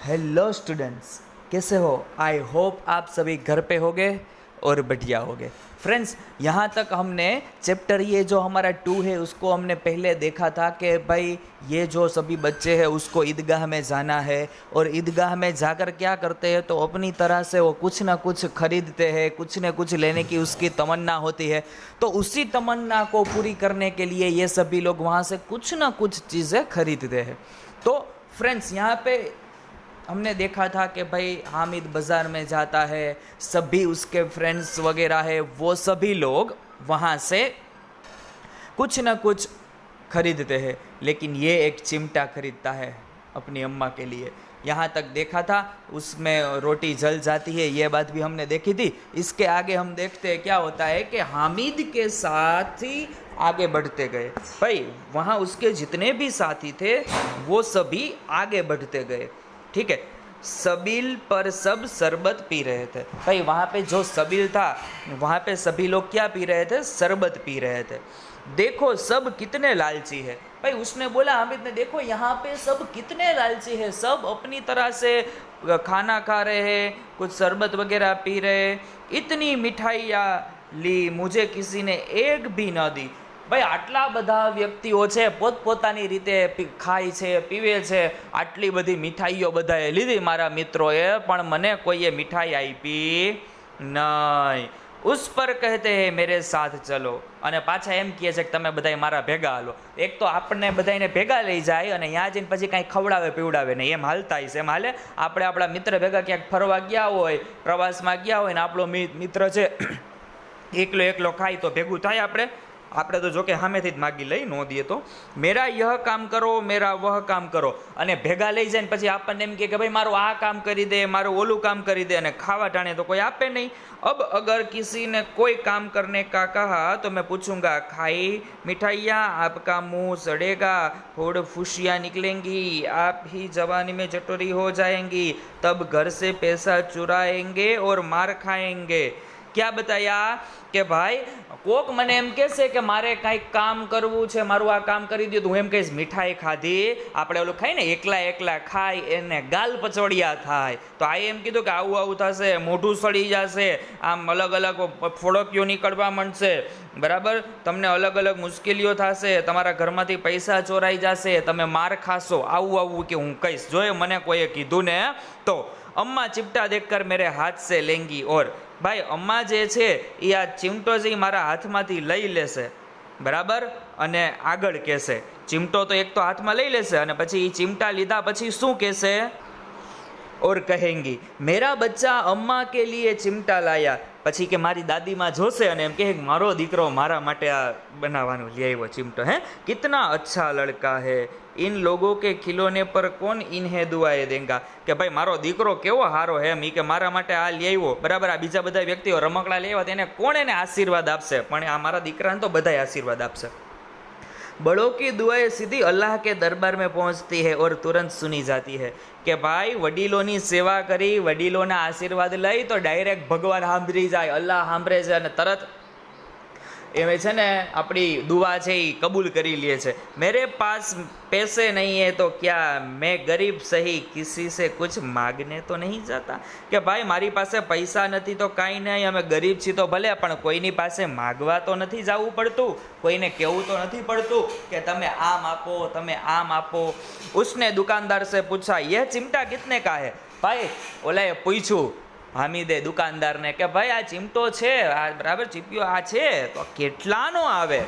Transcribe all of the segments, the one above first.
Hello students, कैसे हो? I hope आप सभी घर पे होगे और बढ़िया होगे। फ्रेंड्स, यहाँ तक हमने चैप्टर ये जो हमारा 2 है उसको हमने पहले देखा था कि भाई ये जो सभी बच्चे हैं उसको ईदगाह में जाना है और ईदगाह में जाकर क्या करते हैं तो अपनी तरह से वो कुछ ना कुछ खरीदते हैं, कुछ न कुछ लेने की उसकी तमन्ना होती है। तो उसी तमन्ना को पूरी करने के लिए ये सभी लोग वहाँ से कुछ ना कुछ चीज़ें खरीदते हैं। तो फ्रेंड्स, यहाँ पे हमने देखा था कि भाई हामिद बाज़ार में जाता है, सभी उसके फ्रेंड्स वगैरह है वो सभी लोग वहाँ से कुछ ना कुछ खरीदते हैं, लेकिन ये एक चिमटा खरीदता है अपनी अम्मा के लिए। यहाँ तक देखा था, उसमें रोटी जल जाती है, ये बात भी हमने देखी थी। इसके आगे हम देखते हैं क्या होता है कि हामिद के साथ ही आगे बढ़ते गए। भाई वहाँ उसके जितने भी साथी थे वो सभी आगे बढ़ते गए, ठीक है। सबील पर सब शरबत पी रहे थे। भाई वहाँ पे जो सबील था वहाँ पे सभी लोग क्या पी रहे थे? शरबत पी रहे थे। देखो सब कितने लालची है। भाई उसने बोला, हामिद ने, देखो यहाँ पे सब कितने लालची है, सब अपनी तरह से खाना खा रहे हैं, कुछ शरबत वगैरह पी रहे, इतनी मिठाइयाँ ली, मुझे किसी ने एक भी न दी। भाई આટલા બધા વ્યક્તિઓ છે પોતપોતાની રીતે ખાય છે, પીવે છે, આટલી બધી મીઠાઈઓ બધાએ લીધી મારા મિત્રોએ, પણ મને કોઈએ મીઠાઈ આપી નહીં। उस पर कहते हैं मेरे साथ चलो, અને પાછા એમ કહે છે કે તમે બધાય મારા ભેગા હાલો। એક તો આપણને બધાને ભેગા લઈ જાય અને ત્યાં જઈને પછી કાંઈ ખવડાવે પીવડાવે નહીં, એમ હાલતા હશે। એમ હાલે આપણે આપણા મિત્ર ભેગા ક્યાંક ફરવા ગયા હોય, પ્રવાસમાં ગયા હોય ને આપણો મિત્ર છે એકલો એકલો ખાય તો ભેગું થાય આપણે તો જો કે સામેથી જ માગી લઈ, નો દઈએ તો મેરા યહ કામ કરો, મેરા વહ કામ કરો, અને ભેગા લઈ જાય ને પછી આપણને એમ કે ભાઈ મારું આ કામ કરી દે, મારું ઓલું કામ કરી દે, અને ખાવા ટાણે તો કોઈ આપે નહીં। अब अगर किसी ने कोई काम करने का कहा तो मैं पूछूंगा, खाई मिठाइयाँ, आपका मुंह सड़ेगा, होड़ फुशियाँ निकलेंगी, आप ही जवानी में चटोरी हो जाएंगी, तब घर से पैसा चुराएंगे और मार खाएंगे। क्या बताया કે ભાઈ કોક મને એમ કહેશે કે મારે કાંઈક કામ કરવું છે, મારું આ કામ કરી દો, તો હું એમ કહીશ મિઠાઈ ખાધી, આપણે ઓલું ખાઈ ને એકલા એકલા ખાય એને ગાલ પચોડિયા થાય, તો આ એમ કીધું કે આવું આવું થશે, મોઢું સડી જશે, આમ અલગ અલગ ફોડકીઓ નીકળવા માંડશે, બરાબર, તમને અલગ અલગ મુશ્કેલીઓ થશે, તમારા ઘરમાંથી પૈસા ચોરાઈ જશે, તમે માર ખાશો, આવું આવું કે હું કહીશ। જો મને કોઈએ કીધું ને તો अम्मा चिमटा देखकर मेरे हाथ से लेंगी, और भाई अम्मा जे छे ई आ चिमटो जे मारा हाथमांथी लई लेशे, बराबर, अने आगळ कहेशे। चिमटो तो एक तो हाथ में लई लेशे अने पछी ई चिमटा लीधा पछी शुं कहेशे? और कहेंगी मेरा बच्चा अम्मा के लिए चिमटा लाया। પછી કે મારી દાદીમાં જોશે અને એમ કહે મારો દીકરો મારા માટે આ બનાવવાનું લઈ આવ્યો चिमटो। है कितना अच्छा लड़का है, इन लोगों के खिलौने पर कौन इन्हें दुआएं देगा। કે ભાઈ મારો દીકરો કેવો હારો હે, મી કે મારા માટે આ લઈ આવ્યો, બરાબર, આ બીજા બધા વ્યક્તિઓ રમકડા લઈ આવ્યા તેને કોણ એને આશીર્વાદ આપશે, પણ આ મારા દીકરાને તો બધાય આશીર્વાદ આપશે। बड़ों की दुआएं सीधी अल्लाह के दरबार में पहुंचती है और तुरंत सुनी जाती है। કે ભાઈ વડીલોની સેવા કરી, વડીલોના આશીર્વાદ લઈ તો ડાયરેક્ટ ભગવાન સાંભળી જાય, અલ્લાહ સાંભળે છે અને તરત એમ છે ને આપણી દુઆ છે એ કબૂલ કરી લે છે। मेरे पास पैसे नहीं है तो क्या, मैं गरीब सही किसी से कुछ मांगने तो नहीं जाता। કે ભાઈ મારી પાસે પૈસા નથી તો કાંઈ નહીં, અમે ગરીબ છીએ તો ભલે, પણ કોઈની પાસે માગવા તો નથી જવું પડતું, કોઈને કહેવું તો નથી પડતું કે તમે આમ આપો, તમે આમ આપો। उसने दुकानदार से पूछा, यह चिमटा कितने का है। भाई ओलाए पूछू हामिदे दुकानदार ने કે ભાઈ આ ચીમટો છે, આ બરાબર ચીપિયો આ છે તો કેટલાનો આવે?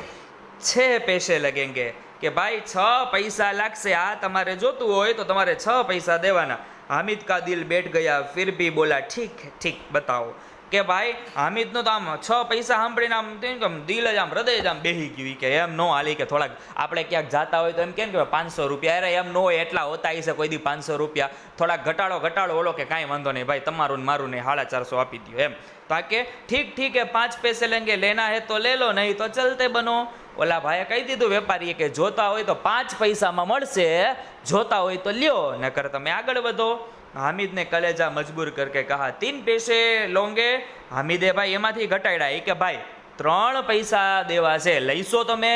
6 पैसे लगेंगे। કે ભાઈ 6 पैसा लागશે, આ તમારે જોતું હોય તો તમારે 6 पैसा દેવાના। हामिद का दिल बैठ गया, फिर भी बोला ठीक है, ठीक बताओ। કે ભાઈ હામિદનો તો આમ 6 પૈસા સાંભળીને આમ દિલ જ આમ હૃદય જ આમ બેહી ગયું કે એમ નો હાલી, કે થોડાક આપણે ક્યાંક જાતા હોય તો એમ કેમ કે 500 રૂપિયા, અરે એમ નો હોય, એટલા હોતા હશે કોઈ દી 500 રૂપિયા, થોડાક ઘટાડો ઓલો કે કાંઈ વાંધો નહીં ભાઈ, તમારું ને મારું નહીં 450 આપી દો એમ। તો આ કે ठीक ठीक है 5 पैसे लेंगे, लेना है तो ले लो, नहीं तो चलते बनो। ઓલા ભાઈએ કહી દીધું વેપારીએ કે જોતા હોય તો 5 પૈસામાં મળશે, જોતા હોય તો લ્યો, નકર તમે આગળ વધો। हामिद ने कलेजा मजबूर करके कहा 3 पैसे लोगे। हामिदे भाई एमांथी घटाड्या, के भाई 3 पैसा देवा छे, लईशो तमे?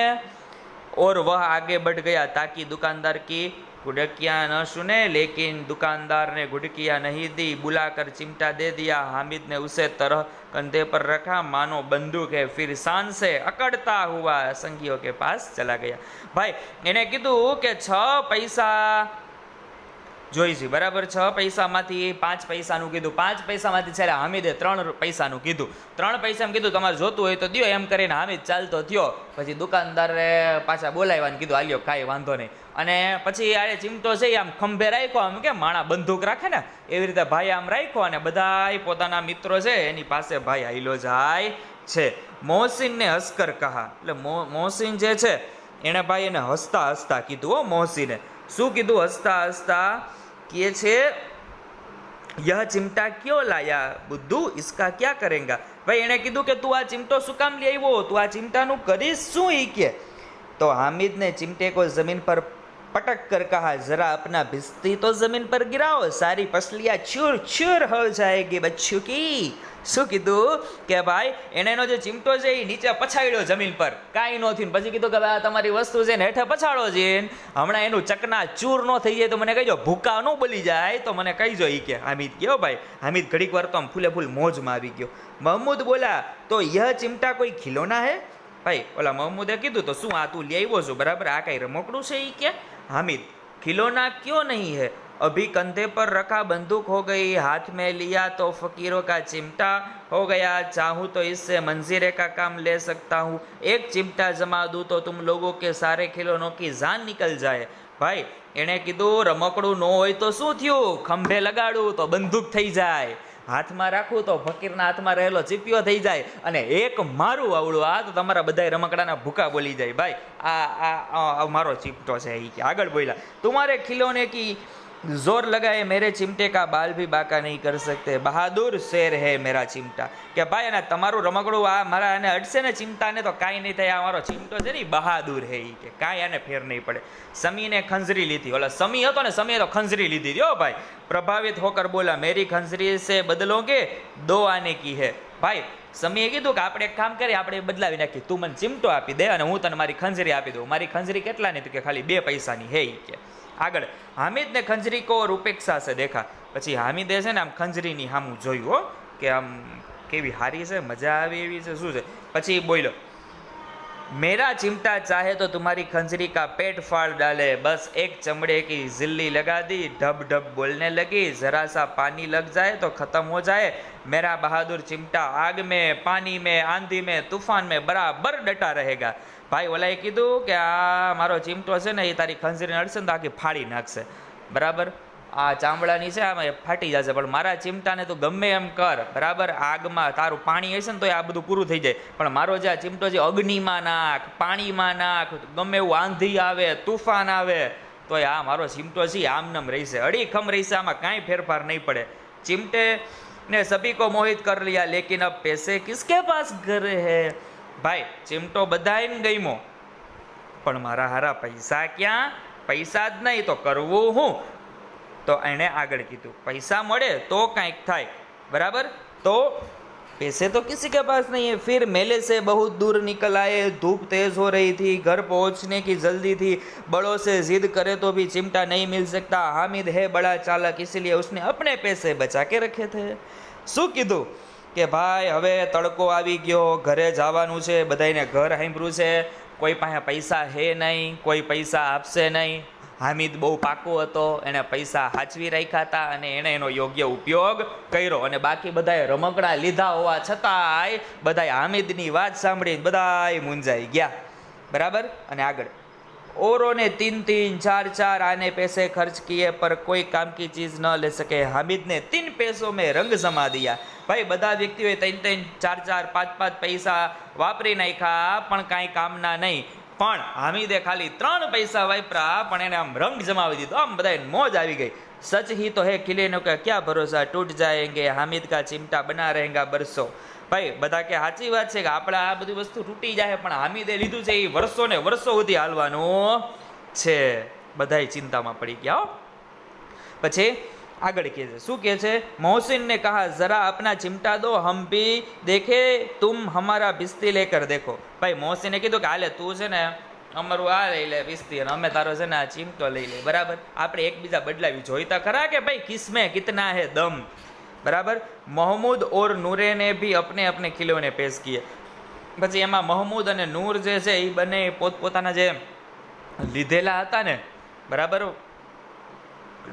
और वह आगे बढ़ गया ताकि दुकानदार की घुड़कियाँ न सुने, लेकिन दुकानदार ने घुड़कियाँ नहीं दी, बुलाकर चिमटा दे दिया। हामिद ने उसे तरह कंधे पर रखा मानो बंदूक है, फिर शान से अकड़ता हुआ संगियों के पास चला गया। भाई એને કીધું કે 6 પૈસા જોઈશે, બરાબર? 6 પૈસામાંથી 5 પૈસાનું કીધું, 5 પૈસામાંથી છેલ્લે હામિદે 3 પૈસાનું કીધું, 3 પૈસામાં કીધું તમારે જોતું હોય તો દો, એમ કરીને હામિદ ચાલતો થયો. પછી દુકાનદારે પાછા બોલાવ્યા, કીધું હાલ્યો કાંઈ વાંધો નહીં. અને પછી આરે ચીમટો છે આમ ખંભે રાખ્યો, આમ કે માણા બંદૂક રાખે ને એવી રીતે ભાઈ આમ રાખ્યો, અને બધા પોતાના મિત્રો છે એની પાસે ભાઈ હાઈલો જાય છે. મોહસિનને હસકર કહા, એટલે મોહસિન જે છે એણે ભાઈ એને હસતા હસતા કીધું. હો મોહસિને શું કીધું? હસતા હસતા કહે છે, યહ ચિમટા ક્યો લાયા બુદ્ધુ, ઇસકા ક્યા કરેંગા? ભાઈ એણે કીધું કે તું આ ચિમટો શું કામ લઈ આવ્યો, તું આ ચિમટાનું કરીશ શું? ઈ કે तो हामिद ने चिमटे को जमीन पर पटक कर कहा, जरा अपना भिस्ती तो जमीन पर गिराओ, सारी पसलियां चूर चूर हो जाएगी बच्चों की. શું કીધું કે ભાઈ એનો જે ચીમટો છે એ નીચે પછાડ્યો જમીન પર, કાંઈ ન થયું. પછી કીધું કે ભાઈ આ તમારી વસ્તુ છે ને હેઠે પછાડો છે, હમણાં એનું ચકના ચૂર ન થઈ જાય તો મને કહીજો, ભૂકા ન બળી જાય તો મને કહીજો. ઈ કે હામિદ ગયો. ભાઈ હામિદ ઘડીક વાર તો આમ ફૂલે ફૂલ મોજમાં આવી ગયો. મહમૂદ બોલા, તો યહ ચિમટા કોઈ ખિલોના હે? ભાઈ ઓલા મહમૂદે કીધું તો શું આ તું લઈ આવ્યો છો, બરાબર? આ કઈ રમકડું છે? ઈ કે हामिद, खिलौना क्यों नहीं है, अभी कंधे पर रखा बंदूक हो गई, हाथ में लिया तो फकीरों का चिमटा हो गया, चाहूँ तो इससे मंजीरे का काम ले सकता हूँ, एक चिमटा जमा दूँ तो तुम लोगों के सारे खिलौनों की जान निकल जाए. भाई एने कीधुં રમકડું ન હોય તો શું થયું, ખંભે લગાડું તો બંદૂક થઈ જાય, હાથમાં રાખું તો ફકીરના હાથમાં રહેલો ચીપિયો થઈ જાય, અને એક મારું આવડું આ તો તમારા બધા રમકડાના ભૂકા બોલી જાય. ભાઈ આ મારો ચીપટો છે. એ કે આગળ બોલ્યા, तुम्हारे खिलौने की जोर लगाए मेरे चिमटे का बाल भी बाका नहीं कर सकते, बहादुर शेर है मेरा चिमटा. કે ભાઈ અને તમારું રમકડું આ મારા આને અડશે ને ચિમટાને તો કાંઈ નહીં થાય, આ મારો ચિમટો છે ને બહાદુર હે. ઈ કે કાંઈ આને ફેર નહીં પડે. સમીને ખંજરી લીધી, ઓલા સમી હતો ને સમીએ તો ખંજરી લીધી હો ભાઈ. પ્રભાવિત હોકર બોલા, મેરી ખંજરી સે બદલોગે, દો આને કી હે. ભાઈ સમીએ કીધું કે આપણે એક કામ કરીએ, આપણે બદલાવી નાખીએ, તું મને ચિમટો આપી દે અને હું તને મારી ખંજરી આપી દઉં. મારી ખંજરી કેટલાની? તો કે ખાલી 2 પૈસાની હે. ઈ કે આગળ હામિદ ને ખંજરી કો ઉપેક્ષા સે દેખા. પછી હામિદે છે ને આમ ખંજરીની સામું જોયું, હો કે આમ કેવી હારી છે, મજા આવે એવી છે, શું છે. પછી બોલ્યો, मेरा चिमटा चाहे तो तुम्हारी खंजरी का पेट फाड़ डाले, बस एक चमड़े की जिल्ली लगा दी, ढब ढब बोलने लगी, जरा सा पानी लग जाए तो खत्म हो जाए, मेरा बहादुर चिमटा आग में, पानी में, आंधी में, तूफान में बराबर डटा रहेगा. ભાઈ ઓલાએ કીધું કે આ મારો ચીમટો છે ને એ તારી ખંજરીને અડશે ને તો આખી ફાડી નાખશે, બરાબર? આ ચામડાની છે આમાં ફાટી જશે, પણ મારા ચીમટાને તું ગમે એમ કર, બરાબર? આગમાં તારું પાણી હશે ને તો આ બધું પૂરું થઈ જાય, પણ મારો જે આ ચીમટો છે અગ્નિમાં નાખ, પાણીમાં નાખ, ગમે એવું આંધી આવે, તુફાન આવે તો આ મારો ચીમટો છે આમનામ રહેશે, અડીખમ રહેશે, આમાં કાંઈ ફેરફાર નહીં પડે. ચીમટે ने सभी को मोहित कर लिया, लेकिन अब पैसे किसके पास घर है. ભાઈ ચીમટો બધાને ગમ્યો, પણ મારા હારા પૈસા ક્યાં? પૈસા જ નહીં તો કરવું હું? તો એણે આગળ કીધું, પૈસા મળે તો કાંઈક થાય, બરાબર? તો पैसे तो किसी के पास नहीं है. फिर मेले से बहुत दूर निकल आए, धूप तेज हो रही थी, घर पहुंचने की जल्दी थी, बड़ों से जिद करे तो भी चिमटा नहीं मिल सकता. हामिद है बड़ा चालाक, इसीलिए उसने अपने पैसे बचा के रखे थे. શું કીધું કે ભાઈ હવે તડકો આવી ગયો, ઘરે જવાનું છે, બધાને ઘર સાંભળ્યું છે, કોઈ પાસે પૈસા હે નહીં, કોઈ પૈસા આપશે નહીં. હામિદ બહુ પાકો હતો, એણે પૈસા સાચવી રાખ્યા હતા અને એણે એનો યોગ્ય ઉપયોગ કર્યો, અને બાકી બધાએ રમકડા લીધા હોવા છતાંય બધાએ હામિદની વાત સાંભળીને બધાય મૂંઝાઈ ગયા, બરાબર? અને આગળ, औरों ने 3-3, 4-4 आने पैसे खर्च किए पर कोई काम की चीज न ले सके. हामिद ने 3 पैसों में रंग जमा दिया. भाई બધા વ્યક્તિઓએ 3-3, 4-4, 5-5 પૈસા વાપરી નાખ્યા પણ કાંઈ કામના નહીં, પણ હામિદે ખાલી 3 પૈસા વાપરા પણ એને આમ રંગ જમાવી દીધો, આમ બધાને મોજ આવી ગઈ. सच ही तो है खिलेनों का क्या भरोसा, टूट जाएंगे, हामिद का चिमटा बना रहेगा बरसों. ભાઈ બધા કે સાચી વાત છે કે આપણે આ બધી વસ્તુ તૂટી જાય, પણ હામિદે લીધું છે એ વર્ષો ને વર્ષો સુધી હાલવાનું છે. બધાય ચિંતામાં પડી ગયા. પછી આગળ કહે છે, શું કહે છે? મોહસિન ને કહા, જરા अपना चिमटा दो, हम भी देखे, तुम हमारा बिस्ती लेकर देखो. ભાઈ મોહસિને કીધું કે હાલે તું છે ને અમારું આ લઈ લે પિસ્તી અને અમે તારો છે ને આ ચીમટો લઈ લે, બરાબર. આપણે એકબીજા બદલાવી જોઈતા ખરા કે ભાઈ કિસમે કિતના હે દમ, બરાબર. મોહમ્મદ ઓર નૂરે ને ભી अपने अपने खिलौने पेश किए. પછી એમાં મોહમ્મદ અને નૂર જે છે એ બંને પોતપોતાના જે લીધેલા હતા ને, બરાબર,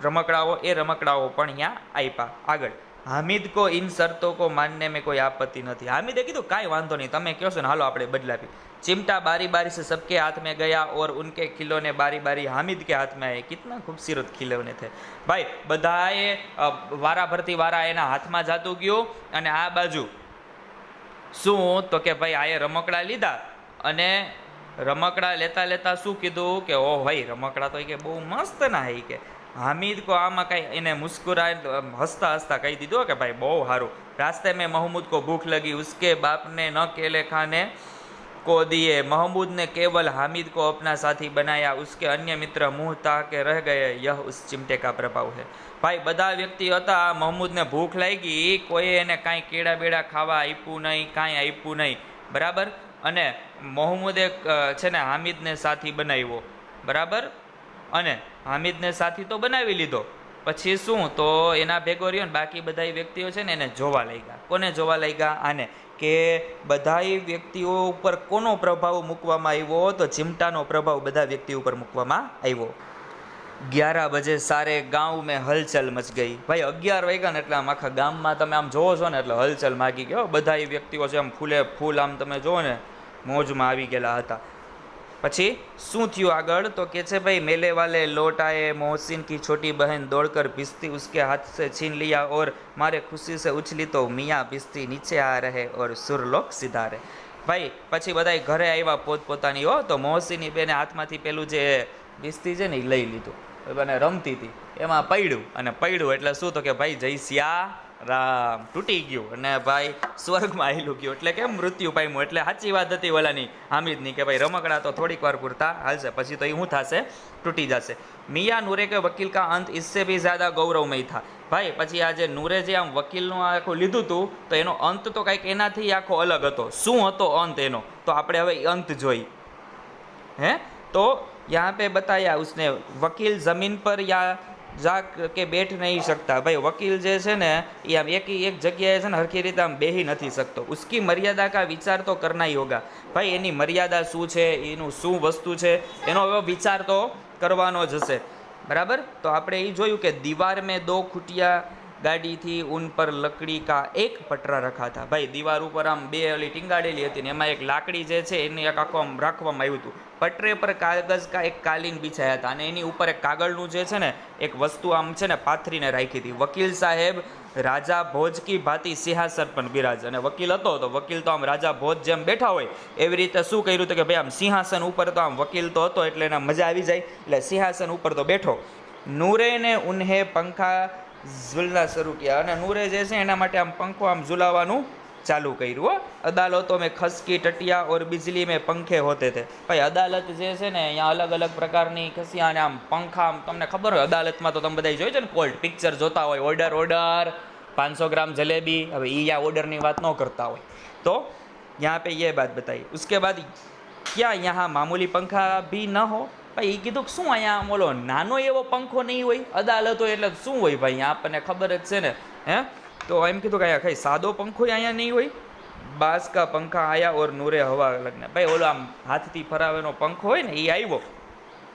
રમકડાઓ, એ રમકડાઓ પણ અહીંયા આપ્યા. આગળ, हामिद को इन शर्तों को मानने में कोई आपत्ति नहीं. हामिदे कीधुं काई वांधो नहीं, तमे कहो छो ने हालो आपणे बदलावी. चिमटा बारी बारी से सबके हाथ में गया और उनके खिलौने बारी बारी हामिद के हाथ में आए. कितना खूबसूरत खिलौने थे भाई. बधाए वारा भरती वारा एना हाथमां जातुं गयुं અને આ બાજુ શું તો કે ભાઈ આએ રમકડા લીધા અને રમકડા લેતા લેતા શું કીધું કે ઓ ભાઈ રમકડા તો કે બહુ મસ્ત ના હે કે. हामिद को आमा कहीं इन्हें मुस्कुराए हंसता हंसता कही दीधो कि भाई बहुत हारू. रास्ते में महमूद को भूख लगी, उसके बाप ने न केले खाने को दिए. महमूद ने केवल हामिद को अपना साथी बनाया. उसके अन्य मित्र मुंह ताके रह गए. यह उस चिमटे का प्रभाव है. भाई બધા વ્યક્તિ હતા, महमूदने भूख लागी, कोई એને કાંઈ કેળા બેડા ખાવા આપ્યું નહીં, કાંઈ આપ્યું નહીં, બરાબર. અને મોહમ્મદે છે ને હામિદને સાથી બનાવ્યો, બરાબર. અને હામિદને સાથી તો બનાવી લીધો, પછી શું તો એના ભેગો રહ્યો ને બાકી બધા વ્યક્તિઓ છે ને એને જોવા લાગ્યા. કોને જોવા લાગ્યા? આને. કે બધા વ્યક્તિઓ ઉપર કોનો પ્રભાવ મૂકવામાં આવ્યો? તો ચિમટાનો પ્રભાવ બધા વ્યક્તિ ઉપર મૂકવામાં આવ્યો. 11 બજે સારે ગાંવ મેં હલચલ મચ ગઈ. ભાઈ 11 વાગ્યા ને એટલે આમ આખા ગામમાં તમે આમ જોવો છો ને એટલે હલચલ માગી ગયો. બધા વ્યક્તિઓ છે આમ ફૂલે ફૂલ આમ તમે જોવો ને મોજમાં આવી ગયેલા હતા. પછી શું થયું આગળ તો કે છે ભાઈ मेले वाले लौट आए. मोहसिन की छोटी बहन दौड़कर भिश्ती उसके हाथ से छीन लिया और मारे खुशी से उछली तो मियाँ भिश्ती नीचे आ रहे और सुरलोक सिधारे. ભાઈ પછી બધા ઘરે આવ્યા પોતપોતાની. હો તો મોહસિની બેને હાથમાંથી પેલું જે भिश्ती છે ને એ લઈ લીધું અને રમતી હતી એમાં પડ્યું અને પડ્યું એટલે શું તો કે ભાઈ જય સિયા રામ તૂટી ગયું અને ભાઈ સ્વર્ગમાં આવેલું ગયું એટલે કે મૃત્યુ પામ્યું. એટલે સાચી વાત હતી ઓલાની હામિદની કે ભાઈ રમકડા તો થોડીક વાર પૂરતા હાલશે, પછી તો એ શું થશે? તૂટી જશે. મિયા નૂરે કે વકીલ કા અંત इससे भी ज्यादा गौरवमय था. ભાઈ પછી આ જે નૂરે જે આમ વકીલનું આખું લીધું હતું તો એનો અંત તો કંઈક એનાથી આખો અલગ હતો. શું હતો અંત એનો? તો આપણે હવે અંત જોઈ. હે તો यहाँ पे बताया उसने वकील जमीन पर या जा के बैठ नहीं सकता. भाई वकील जे है ने ये आम एक जगह है हरखी रीते आम बेही नहीं सकते. उसकी मर्यादा का विचार तो करना ही होगा. भाई एनी मर्यादा शू है, एनु शू वस्तु है, एनो विचार तो करवानो ज हशे, बराबर. तो आपणे ए जोयुं के दीवार में 2 खुटिया गाड़ी थी, उन पर लकड़ी का एक पटरा रखा था. भाई दीवार ऊपर आम 2 ओली टींगाड़ेली हती ने एमां एक लाकड़ी जे छे एने एक आखो आम राखवामां आव्युं हतुं. पटरे पर कागज का एक कालीन बिछाया था અને એની ઉપર એક કાગળનું જે છે ને એક વસ્તુ આમ છે ને પાથરીને રાખી હતી. વકીલ સાહેબ રાજા ભોજ કી ભાતી સિંહાસન પર બિરાજ. અને વકીલ હતો તો વકીલ તો આમ રાજા ભોજ જેમ બેઠા હોય એવી રીતે શું કર્યું હતું કે ભાઈ આમ સિંહાસન ઉપર તો આમ વકીલ તો હતો એટલે એને મજા આવી જાય એટલે સિંહાસન ઉપર તો બેઠો. નૂરે ને ઉન્હે પંખા ઝુલના શરૂ કર્યા અને નૂરે જે છે એના માટે આમ પંખો આમ ઝુલાવવાનું चालू કર્યું. अदालतों में खसकी टटिया और बिजली में पंखे होते थे. भाई अदालत जे है ने यहाँ अलग अलग प्रकारनी खसिया ने आम पंखा तमने खबर हो अदालत में तो तमे बधाई जोई छे ने कोर्ट पिक्चर जोता होय ऑर्डर ऑर्डर 500 ग्राम जलेबी. हवे ई या ऑर्डर नी बात न करता होय तो यहाँ पे ये बात बताई. उसके बाद क्या यहाँ मामूली पंखा भी न हो? भाई ई कीधुं शू अहींया बोलो नानो एवो पंखो नहीं होय? अदालत होय एटले शुं होय भाई? आपने खबर ज छे ने. हे तो एम कीधुं कि कई सादो पंखो अहींया नहीं होय. बास का पंखा आया और नूरे हवा लगने. भाई ओलो आम हाथथी फरावेनो पंखो होय ने ई आव्यो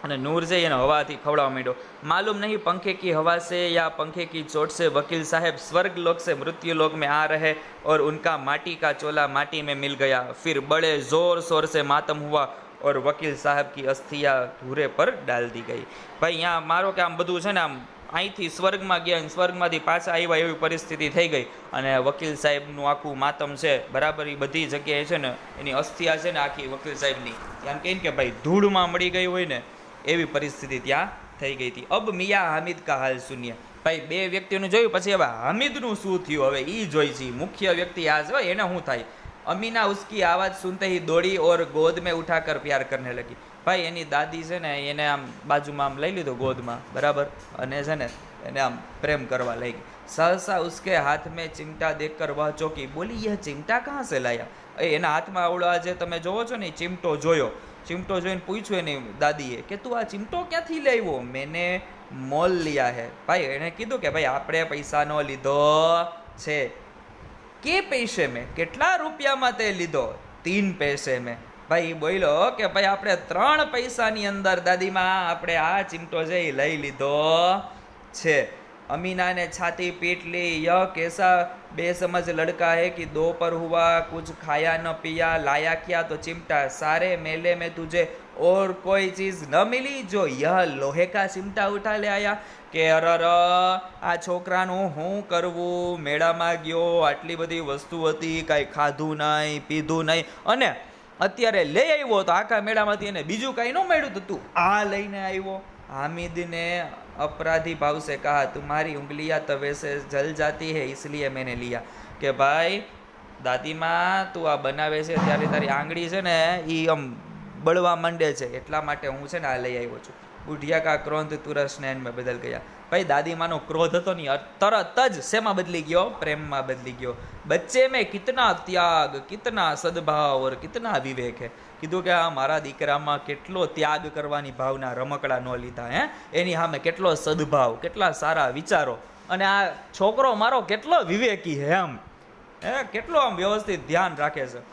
અને નૂર જે એને હવાથી ખવડાવવા માંડ્યો. मालूम नहीं पंखे की हवा से या पंखे की चोट से वकील साहब स्वर्ग लोक से मृत्यु लोक में आ रहे और उनका माटी का चोला माटी में मिल गया. फिर बड़े जोर शोर से मातम हुआ और वकील साहब की अस्थियाँ धूरे पर डाल दी गई. भाई यहाँ मारो कि आम बधुं छे ने आम અહીંથી સ્વર્ગમાં ગયા અને સ્વર્ગમાંથી પાછા આવ્યા એવી પરિસ્થિતિ થઈ ગઈ અને વકીલ સાહેબનું આખું માતમ છે, બરાબર. એ બધી જગ્યાએ છે ને એની અસ્થિયા છે ને આખી વકીલ સાહેબની એમ કહીને કે ભાઈ ધૂળમાં મળી ગઈ હોય ને એવી પરિસ્થિતિ ત્યાં થઈ ગઈ હતી. અબ મિયા હામિદ કા હાલ શૂન્ય. ભાઈ 2 વ્યક્તિઓનું જોયું પછી હવે હામિદનું શું થયું હવે એ જોઈ છે. મુખ્ય વ્યક્તિ આ છે એને શું થાય? अमीना उसकी आवाज़ सुनते ही दौड़ी और गोद में उठाकर प्यार करने लगी. भाई एनी दादी है ने एने आम बाजू में आम लई लीधो गोद में, बराबर. अने है ने एने आम प्रेम करवा लगी. सहसा उसके हाथ में चिमटा देखकर वह चौंकी. बोली यह चिमटा कहाँ से लाया? एना हाथ में आवड़ो आज तमे जोवो छो ने चिमटो जोयो. चिमटो જોઈને પૂછ્યું એની દાદીએ કે તું આ ચિમટો ક્યાંથી લાવ્યો? મેને મોલ લિયા હે. ભાઈ એણે કીધું કે ભાઈ આપણે પૈસાનો લીધો છે. કે પૈસે મેં? કેટલા રૂપિયામાં તે લીધો? 3 પૈસે મેં. ભાઈ બોલ્યો કે ભાઈ આપણે 3 પૈસાની અંદર દાદીમાં આપણે આ ચિમટો છે એ લઈ લીધો છે. अमीना ने छाती पीट ली. यह कैसा बेसमझ लड़का है कि दो पर हुआ, कुछ खाया न पिया, लाया क्या तो चिमटा. सारे मेले में तुझे और कोई चीज़ न मिली जो यह लोहे का चिमटा उठा ले आया. કે અરર આ છોકરાનું શું કરવું? મેળામાં ગયો, આટલી બધી વસ્તુ હતી, કાંઈ ખાધું નહીં, પીધું નહીં, અને અત્યારે લઈ આવ્યો તો આખા મેળામાંથી એને બીજું કાંઈ ન મળ્યું તો તું આ લઈને આવ્યો. हामिद ने अपराधी भाव से कहा, तुम्हारी उंगलियां तवे से जल जाती है इसलिए मैंने लिया. કે ભાઈ દાદીમાં તું આ બનાવે છે ત્યારે તારી આંગળી છે ને એ આમ બળવા માંડે છે, એટલા માટે હું છે ને આ લઈ આવ્યો છું. બુઢિયા કા ક્રોધ તુરંત સ્નેહ में बदल गया. ભાઈ દાદીમાનો ક્રોધ હતો ને તરત જ શેમાં બદલી ગયો? પ્રેમમાં બદલી ગયો. બચ્ચે મેં કિતના ત્યાગ, કિતના સદભાવ और कितना विवेक है. કીધું કે આ મારા દીકરામાં કેટલો ત્યાગ કરવાની ભાવના, રમકડા ન લીધા હે, એની સામે કેટલો સદભાવ, કેટલા સારા વિચારો, અને આ છોકરો મારો કેટલો વિવેકી હે, આમ કેટલો આમ વ્યવસ્થિત ધ્યાન રાખે છે.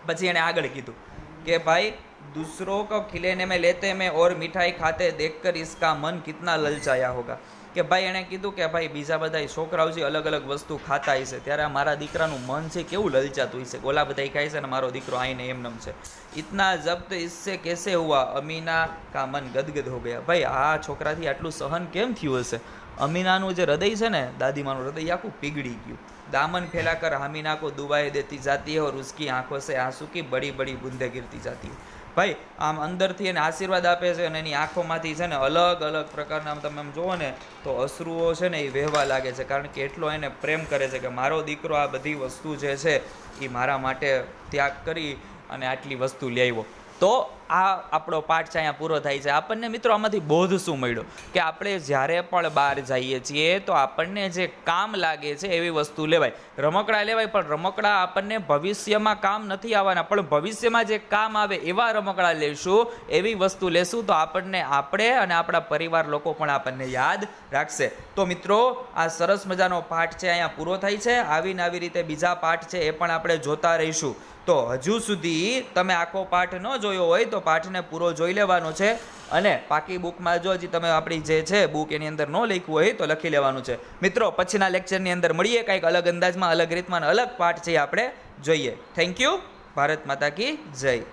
પછી એને આગળ કીધું કે ભાઈ दूसरों को खिलेने में लेते में और मिठाई खाते देखकर इसका मन कितना ललचाया होगा. કે ભાઈ એણે કીધું કે ભાઈ બીજા બધા છોકરાઓ છે અલગ અલગ વસ્તુ ખાતા હશે, ત્યારે મારા દીકરાનું મન છે કેવું લલચાતું હશે. ઓલા બધા ખાય છે ને મારો દીકરો આઈને એમનેમ છે. ઇતના જબ્ત इससे कैसे हुआ? અમીના કા મન ગદગદ હો ગયા. ભાઈ આ છોકરાથી આટલું સહન કેમ થયું હશે? અમીનાનું જે હૃદય છે ને, દાદીમાનું હૃદય આખું પીગળી ગયું. दामन फैलाकर हमीना को दुआएं देती जाती है और उसकी आंखों से आंसू की बड़ी बड़ी बूंदें गिरती जाती है. ભાઈ આમ અંદરથી એને આશીર્વાદ આપે છે અને એની આંખોમાંથી છે ને અલગ અલગ પ્રકારના તમે આમ જુઓ ને તો અશ્રુઓ છે ને એ વહેવા લાગે છે, કારણ કે એટલો એને પ્રેમ કરે છે કે મારો દીકરો આ બધી વસ્તુ જે છે એ મારા માટે ત્યાગ કરી અને આટલી વસ્તુ લઈ આવ્યો. તો આ આપણો પાઠ છે અહીંયા પૂરો થાય છે. આપણને મિત્રો આમાંથી બોધ શું મળ્યો? કે આપણે જ્યારે પણ બહાર જઈએ છીએ તો આપણને જે કામ લાગે છે એવી વસ્તુ લેવાય. રમકડા લેવાય, પણ રમકડા આપણને ભવિષ્યમાં કામ નથી આવવાના, પણ ભવિષ્યમાં જે કામ આવે એવા રમકડા લેશું, એવી વસ્તુ લેશું તો આપણને આપણે અને આપણા પરિવાર લોકો પણ આપણને યાદ રાખશે. તો મિત્રો આ સરસ મજાનો પાઠ છે અહીંયા પૂરો થાય છે. આવીને આવી રીતે બીજા પાઠ છે એ પણ આપણે જોતા રહીશું. તો હજુ સુધી તમે આખો પાઠ ન જોયો હોય તો પાઠને પૂરો જોઈ લેવાનો છે, અને પાકી બુકમાં જો હજી તમે આપણી જે છે બુક એની અંદર ન લખ્યું હોય તો લખી લેવાનું છે. મિત્રો પછીના લેક્ચરની અંદર મળીએ, કંઈક અલગ અંદાજમાં, અલગ રીતમાં, અલગ પાઠ છે આપણે જોઈએ. Thank you. ભારત માતા કી જય.